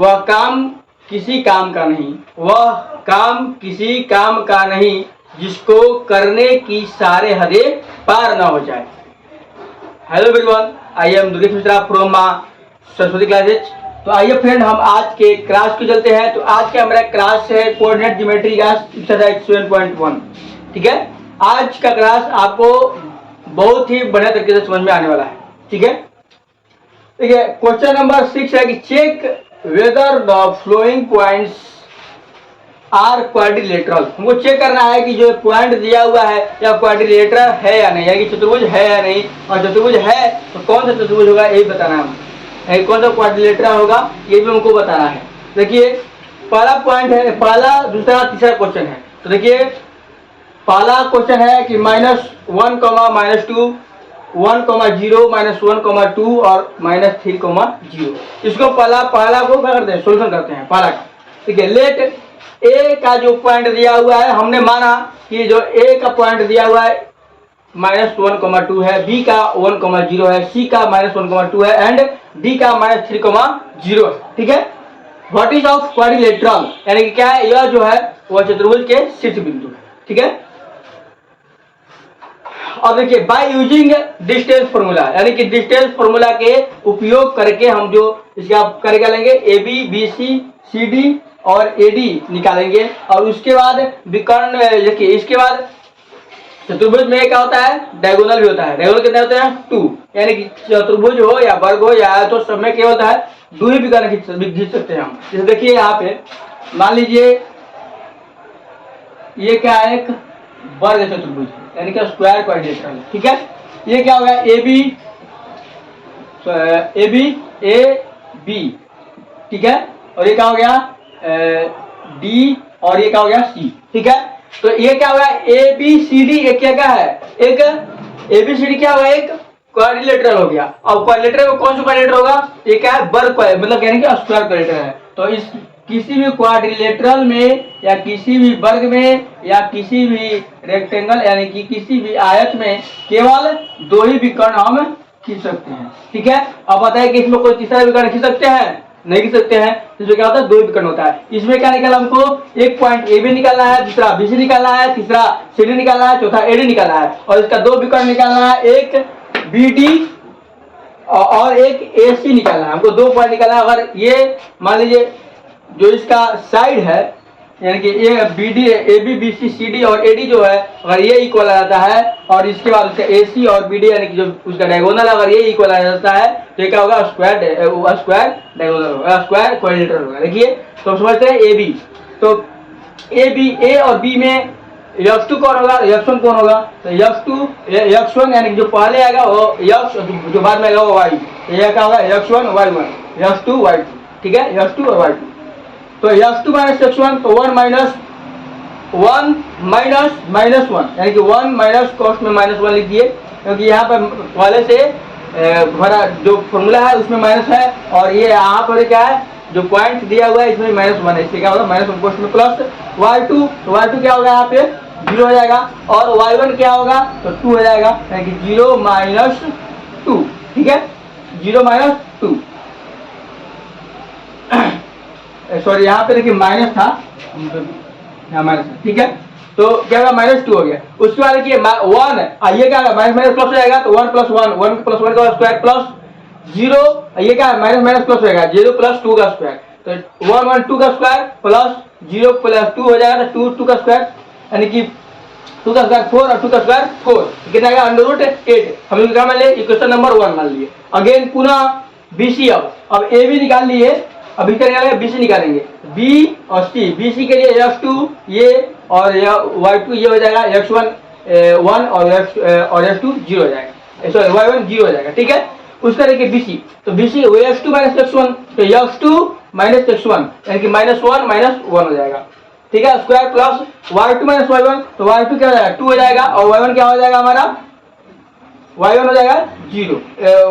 वह काम किसी काम का नहीं, वह काम किसी काम का नहीं जिसको करने की सारे हदे पार ना हो जाए। Hello everyone, I am Durgesh Mishra from मां सरस्वती क्लासेज। तो आइए फ्रेंड, हम आज के क्लास को चलते हैं। तो आज का हमारा क्लास है कोऑर्डिनेट ज्योमेट्री का एक्सरसाइज 7.1। ठीक है, आज का क्लास आपको बहुत ही बढ़िया तरीके से समझ में आने वाला है। ठीक है, ठीक है। क्वेश्चन नंबर 6 है कि check whether the flowing points are quadrilateral. हमको चेक करना है कि जो पॉइंट दिया हुआ है या क्वाड्रिलेटरल है या नहीं, यानी कि चतुर्भुज है या नहीं, और चतुर्भुज है तो कौन सा चतुर्भुज होगा यही बताना है, कौन सा क्वाड्रिलेटरल होगा ये भी हमको बताना है। देखिए पहला पॉइंट है, पहला दूसरा तीसरा क्वेश्चन है। तो देखिए पहला क्वेश्चन है कि -1, -2, 1, 0, -1, 2 और -3, 0। इसको पहला को क्या करते हैं, सोल्यूशन करते हैं पहला का। ठीक है, लेट ए का जो पॉइंट दिया हुआ है, हमने माना कि जो ए का पॉइंट दिया हुआ है -1, 2 है, बी का 1, 0 है, सी का -1, 2 है एंड डी का -3, 0 है। ठीक है, व्हाट इज ऑफ क्वाड्रिलेटरल, यानी कि क्या है, यह जो है वह चतुर्भुज के शीर्ष बिंदु है। ठीक है, अब देखिए बाय यूजिंग डिस्टेंस फॉर्मूला, यानी कि डिस्टेंस फॉर्मूला के उपयोग करके हम जो इसका कर निकालेंगे A B, B C, C D और ए डी निकालेंगे। और उसके बाद विकर्ण, देखिए इसके बाद चतुर्भुज में क्या होता है, डायगोनल भी होता है। डायगोनल कितने होते हैं, 2, यानी कि चतुर्भुज हो या वर्ग हो या तो सब में क्या होता है, 2 ही विकर्ण खींच सकते हैं हम। जैसे देखिए यहाँ पे मान लीजिए ये क्या है, एक वर्ग चतुर्भुज यानी कि स्क्वायर क्वाड्रिलेटरल। ठीक है, ये क्या होगा, ए बी ए बी। ठीक है, और ये क्या हो गया डी, और ये क्या हो गया सी। ठीक है, तो ये क्या होगा, ए बी सी डी एक क्या है, एक ए बी सी डी क्या होगा, एक क्वाड्रिलेटरल हो गया। अब क्वाड्रिलेटरल में कौन सा क्वाड्रिलेटरल होगा, ये क्या है, वर्ग, मतलब यानी कि स्क्वायर क्वाड्रिलेटरल है। तो इस किसी भी क्वाड्रिलेटरल में या किसी भी वर्ग में या किसी भी रेक्टेंगल यानी कि किसी भी आयत में केवल 2 ही विकर्ण हम खींच सकते हैं। ठीक है, अब बताइए कि इसमें कोई तीसरा विकर्ण खींच सकते हैं, नहीं खींच सकते हैं। इसमें क्या होता है, 2 विकर्ण होता है। इसमें क्या निकाला हमको, एक पॉइंट ए बी निकालना है, दूसरा बी सी निकालना है, तीसरा सी डी निकालना है, चौथा ए डी निकालना है, और इसका 2 विकर्ण निकालना है, एक बी डी और एक ए सी निकालना है। हमको 2 पॉइंट निकालना है। अगर ये मान लीजिए जो इसका साइड है यानी कि A B D, A B, B C, C D और ए डी जो है, अगर ये इक्वल आ जाता है और इसके बाद उसका ए सी और बी डी यानी कि जो उसका डायगोनल अगर ये इक्वल आ जाता है तो ये क्या होगा, स्क्वायर डायगोनल होगा, स्क्वायर क्वाड्रिलेटरल होगा। देखिए तो समझते हैं ए बी, तो ए बी, ए और बी में x2 कौन होगा, x1 कौन होगा, तो x1 यानी कि जो पहले आएगा वो x, जो बाद में आएगा वो y। ये क्या होगा, x1 y1, x2 y2। ठीक है, x2 और y2। तो x2 - x1 तो 1 - 1 यानी कि 1 माइनस कॉस्ट में -1 लिख दिए, क्योंकि यहाँ पर पहले से हमारा जो फॉर्मूला है उसमें माइनस है, और ये यहाँ पर क्या है, जो पॉइंट दिया हुआ है इसमें -1 है, इसलिए क्या होगा, -1 कॉस्ट में प्लस y2, तो y2 क्या होगा, यहाँ पे 0 हो जाएगा, और y1 क्या होगा, तो 2 हो जाएगा, यानी कि 0 - 2। ठीक है, 0 - 2, सॉरी यहाँ पे देखिए माइनस था, यहाँ माइनस। ठीक है, तो क्या होगा, -2 हो गया। उसके बाद देखिए 1, ये क्या होगा, माइनस प्लस हो जाएगा, तो 1 + 1, 1 + 1 का स्क्वायर प्लस 0, ये क्या है, माइनस प्लस हो जाएगा, 0 + 2 का स्क्वायर, तो 1 1 2 का स्क्वायर प्लस 0 + 2 हो जाएगा, तो 2 का स्क्वायर यानी कि 2 का स्क्वायर 4 और 2 का स्क्वायर 4, कितना आएगा, √8। हम लोग क्या मान लिए, इक्वेशन नंबर 1 मान लिए। अगेन पुनः BC, अब ए बी निकाल लिए, अभी क्या निकालेंगे, BC निकालेंगे, बी और सी। BC के लिए x2 ये और y2 ये हो जाएगा, x1 1 और x2 0 हो जाएगा, सॉरी y1 0 हो जाएगा। ठीक है, उसका देखिए BC, तो BC x2 - x1, तो x2 - x1 यानी कि -1 - 1 हो जाएगा। ठीक है, स्क्वायर प्लस y2 - y1, तो y2 क्या हो जाएगा, 2 हो जाएगा, और y1 क्या हो जाएगा, हमारा y1 हो जाएगा 0,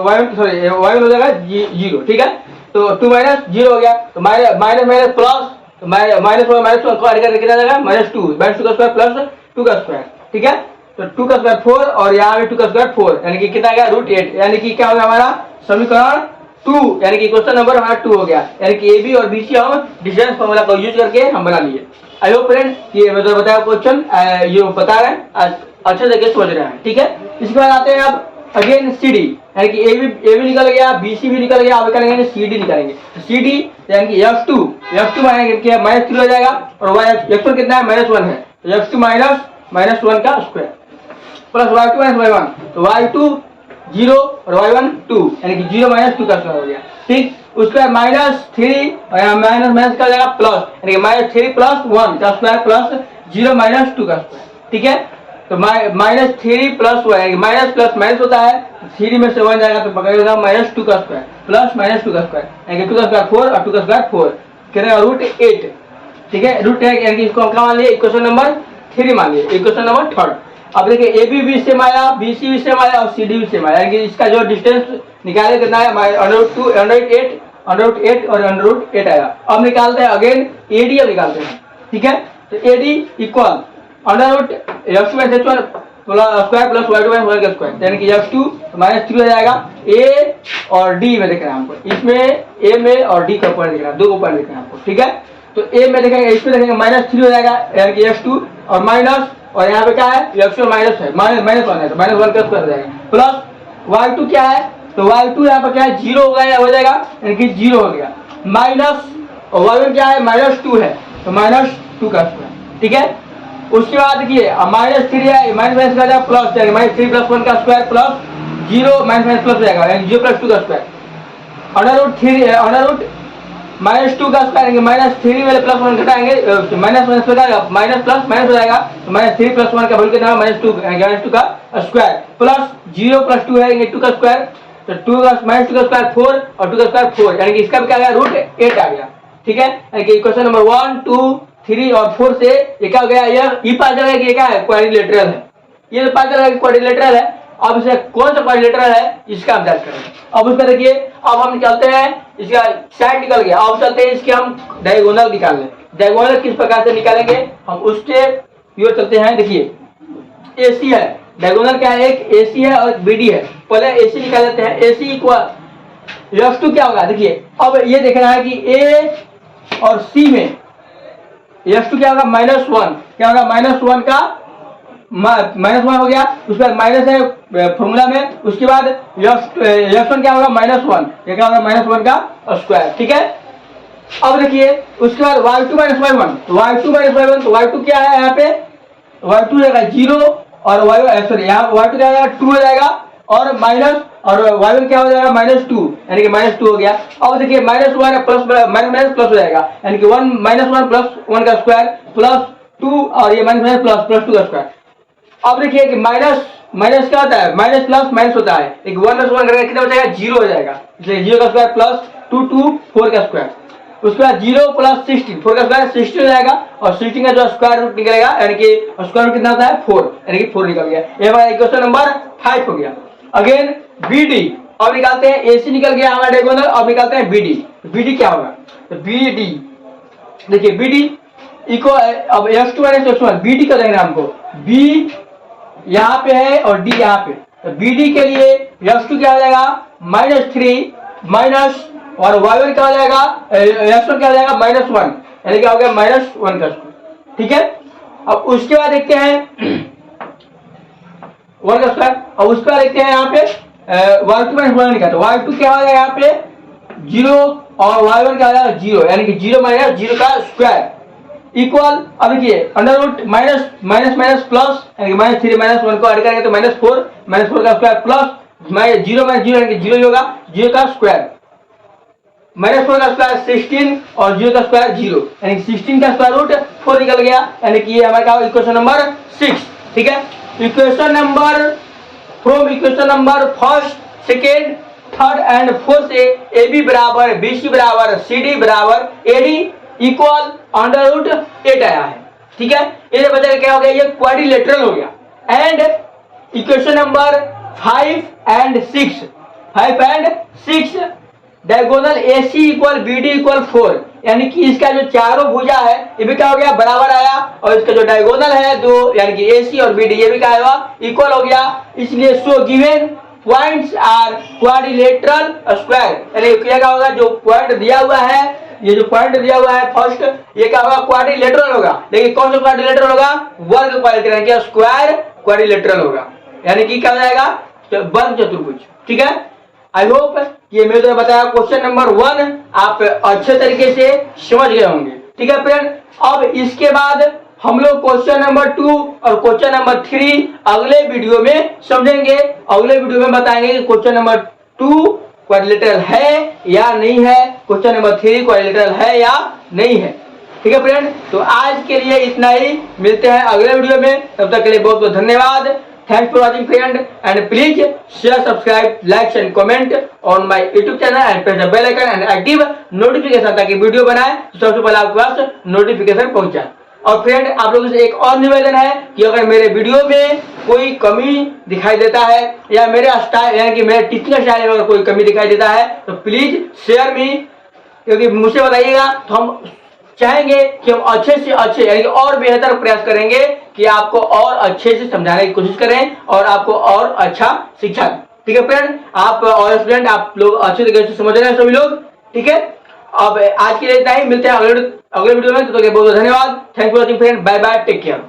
y1 हो जाएगा 0। ठीक है, तो 2 - 0 हो गया, तो माइनस प्लस, तो -1 को ऐड करके कितना जाएगा, -2 का स्क्वायर प्लस 2 का स्क्वायर। ठीक है, तो 2 का स्क्वायर 4 और यहाँ भी 2 का स्क्वायर 4, यानी कि कितना आ गया, √8, यानी कि क्या होगा हमारा समीकरण 2 यानी कि क्वेश्चन नंबर हमारा 2 हो गया, यानी कि ए बी और बी सी हम डिस्टेंस फॉर्मूला का यूज करके हम बना लिए। आई होप फ्रेंड ये मतलब बताया क्वेश्चन ये बता रहे हैं अच्छे से समझ रहे हैं, ठीक है। इसके बाद आते हैं अब अगेन सी डी, यानी कि ए भी निकल गया, बी सी भी निकल गया, अब निकालेंगे सी डी निकालेंगे। सी डी यानी कि एफ टू माइनस 3 हो जाएगा और वाई एक्स वन कितना है -1 है, तो एक्स टू माइनस 1 का square plus y two minus y one, तो वाई टू 0 और वाई वन 2 यानी कि 0 - 2 का स्क्वायर हो गया, ठीक। उसके बाद -3 और यहाँ माइनस का हो जाएगा प्लस, यानी कि -3 + 1 का स्क्वायर प्लस 0 - 2 का स्क्वायर, ठीक है। तो -3 + 1 माइनस प्लस माइनस होता है, 3 में से 1 जाएगा तो पकड़ेगा -2 का स्क्वायर प्लस -2 का स्क्वायर, यानी कि 2 का स्क्वायर 4 और 2 का स्क्वायर 4 कितना √8, ठीक है। √8 यानी कि इसको हम क्या मान लिए, इक्वेशन नंबर 3 मान लिए, इक्वेशन नंबर 3। अब देखिए ए बी भी सेम आया, बी सी भी सेम आया और सी डी भी सेम आया, यानी कि इसका जो डिस्टेंस निकाले कितना है √8 और √8 आया। अब निकालते हैं अगेन ए डी, अब निकालते हैं, ठीक है। तो A D equal √x2 square plus y2 - y का स्क्वायर, यानी कि x2 -3 हो जाएगा। ए और डी में देखना है हमको, इसमें ए में और डी का पॉइंट देखना है, दो को पॉइंट देखना है हमको, ठीक है। तो ए में देखेंगे, इसमें देखेंगे -3 हो जाएगा, यानी कि x2 और माइनस और यहाँ पे क्या है x2 माइनस है, -1 है तो -1 का स्क्वायर हो जाएगा प्लस y2 क्या है, तो y2 यहाँ पर क्या है 0 हो गया, हो जाएगा यानी कि 0 हो गया, माइनस और y1 क्या है -2 है तो -2 का स्क्वायर, ठीक है। उसके बाद देखिए -3 है, माइनस का जाएगा प्लस, -3 + 1 का स्क्वायर प्लस 0 माइनस प्लस हो जाएगा, यानी 0 + 2 का स्क्वायर, √3 -2 का स्क्वायर, -3 में +1 घटाएंगे माइनस हो जाएगा, माइनस प्लस माइनस हो जाएगा, तो -3 + 1 का वैल्यू कितना है -2 का स्क्वायर प्लस 0 + 2 है 2 का स्क्वायर, तो 2 का -2 का स्क्वायर 4 और 2 का स्क्वायर 4, यानी कि इसका भी क्या आ गया √8 आ गया, ठीक है। यानी कि क्वेश्चन नंबर 1 2 3 और 4 से ये क्या हो गया, ये पता चला कि ये क्या है क्वाड्रिलेटरल है, ये पता चला कि क्वाड्रिलेटरल है। अब इसे कौन सा क्वाड्रिलेटरल है इसका हम जांच करेंगे। अब उसका देखिए, अब हम निकालते हैं, इसका साइड निकल गया, अब चलते हैं इसके हम डायगोनल निकाल लें। डायगोनल किस प्रकार से निकालेंगे हम उसके योर चलते हैं। देखिए एसी है, डायगोनल क्या है, एक एसी है और एक बीडी है, पहले एसी निकाल लेते हैं। एसी इक्वल f2 क्या होगा, देखिए अब ये देखना है कि ए और सी में f2 क्या होगा -1, क्या होगा -1 का -1 हो गया, उसके बाद माइनस है फॉर्मूला में, उसके बाद f1 क्या होगा -1, ये क्या होगा -1 का स्क्वायर, ठीक है। अब देखिए उसके बाद y2 - y1, तो y2 - y1 तो y2 क्या है यहाँ पे, y2 रहेगा 0 और सॉरी यहाँ y2 क्या हो जाएगा 2 हो जाएगा और माइनस और y1 क्या हो जाएगा -2, यानी कि -2 हो गया। अब देखिए -1 प्लस माइनस प्लस हो जाएगा, यानी कि 1 -1 + 1 का स्क्वायर प्लस 2 और ये माइनस प्लस 2 का स्क्वायर। अब देखिए कि माइनस क्या होता है, माइनस प्लस माइनस होता है, एक 1 + 1 करके कितना हो जाएगा 0 हो जाएगा, इसलिए 0 का स्क्वायर प्लस 2 4 का स्क्वायर, उसके बाद 0 + 16 4 का स्क्वायर 16 हो जाएगा और 16 का जो स्क्वायर रूट निकलेगा, यानी कि स्क्वायर रूट कितना होता है 4, यानी कि 4 निकल गया। ये हमारा इक्वेशन नंबर 5 हो गया। अगेन बीडी, अब निकालते हैं, एसी निकल गया हमारा डायगोनल, अब निकालते हैं बीडी। बीडी क्या होगा, तो बीडी देखिए बीडी इक्वल, अब x2 - x1 बीडी का देखना हमको, बी यहाँ पे है और डी यहाँ पे, तो बीडी के लिए x2 क्या हो जाएगा -3 माइनस और y1 क्या हो जाएगा, x1 क्या हो जाएगा -1, यानी क्या हो गया -1 का स्क्वायर, ठीक है। अब उसके बाद देखते हैं 1 का स्क्वायर, अब उसके बाद देखते हैं यहाँ पे y2 - y1 निकालते, y2 क्या हो जाएगा यहाँ पे 0 और y1 क्या हो जाएगा 0, यानी कि 0 - 0 का स्क्वायर इक्वल, अब देखिए अंडर रूट माइनस प्लस, यानी कि -3 - 1 को ऐड करेंगे तो -4 का स्क्वायर प्लस 0 - 0 यानी कि 0 ही होगा, 0 का स्क्वायर -4 का स्क्वायर 16 और 0 का स्क्वायर 0, यानी कि 16 का स्क्वायर रूट 4 निकल गया, यानी कि ये हमारा इक्वेशन नंबर 6, ठीक है। Equation number from equation number 1st 2nd 3rd and 4th से ए बी बराबर बी सी बराबर सी डी बराबर ए डी इक्वल √8 आया है, ठीक है। ये बता क्या हो गया, ये क्वाड्रिलेटरल हो गया। And equation number 5 and 6 diagonal AC equal BD equal 4, यानी कि इसका जो चारों भुजा है ये भी क्या हो गया बराबर आया, और इसका जो डायगोनल है दो यानी कि AC और BD ये भी क्या हुआ इक्वल हो गया। इसलिए so given points are quadrilateral square, यानी क्या होगा, जो पॉइंट दिया हुआ है, ये जो पॉइंट दिया हुआ है फर्स्ट, ये क्या होगा, क्वाड्रिलेटरल होगा। लेकिन कौन सा क्वाड्रिलेटरल होगा, वर्ग क्वाड्रिलेटरल, यानी कि स्क्वायर क्वाड्रिलेटरल होगा, यानी कि क्या हो जाएगा, वर्ग चतुर्भुज। ठीक है, आई होप ये मेरे द्वारा बताया क्वेश्चन नंबर 1 आप अच्छे तरीके से समझ गए होंगे। ठीक है फ्रेंड, अब इसके बाद हम लोग क्वेश्चन नंबर 2 और क्वेश्चन नंबर 3 अगले वीडियो में समझेंगे। अगले वीडियो में बताएंगे कि क्वेश्चन नंबर 2 क्वाड्रिलेटरल है या नहीं है, क्वेश्चन नंबर 3 क्वाड्रिलेटरल है या नहीं है। ठीक है फ्रेंड, तो आज के लिए इतना ही, मिलते हैं अगले वीडियो में, तब तक के लिए बहुत बहुत धन्यवाद। Thanks for watching friend, and please share, subscribe, like and comment on my YouTube channel and press the bell icon and active notification, ताकि वीडियो बनाए तो सबसे पहले आपके पास नोटिफिकेशन पहुंचा। और फ्रेंड आप लोगों से एक और निवेदन है कि अगर मेरे वीडियो में कोई कमी दिखाई देता है या मेरे स्टाइल यानी कि मेरे टीचिंग स्टाइल में अगर कोई कमी दिखाई देता है तो प्लीज शेयर मी, क्योंकि मुझसे बताइएगा तो हम चाहेंगे कि हम अच्छे से अच्छे यानी कि और बेहतर प्रयास करेंगे कि आपको और अच्छे से समझाने की कोशिश करें और आपको और अच्छा शिक्षा दें। ठीक है फ्रेंड, आप और स्टूडेंट आप लोग अच्छे तरीके से समझ रहे हैं सभी लोग। ठीक है, अब आज के लिए इतना ही, मिलते हैं अगले वीडियो में, तो बहुत बहुत धन्यवाद। Thank you watching friend, bye bye, take care.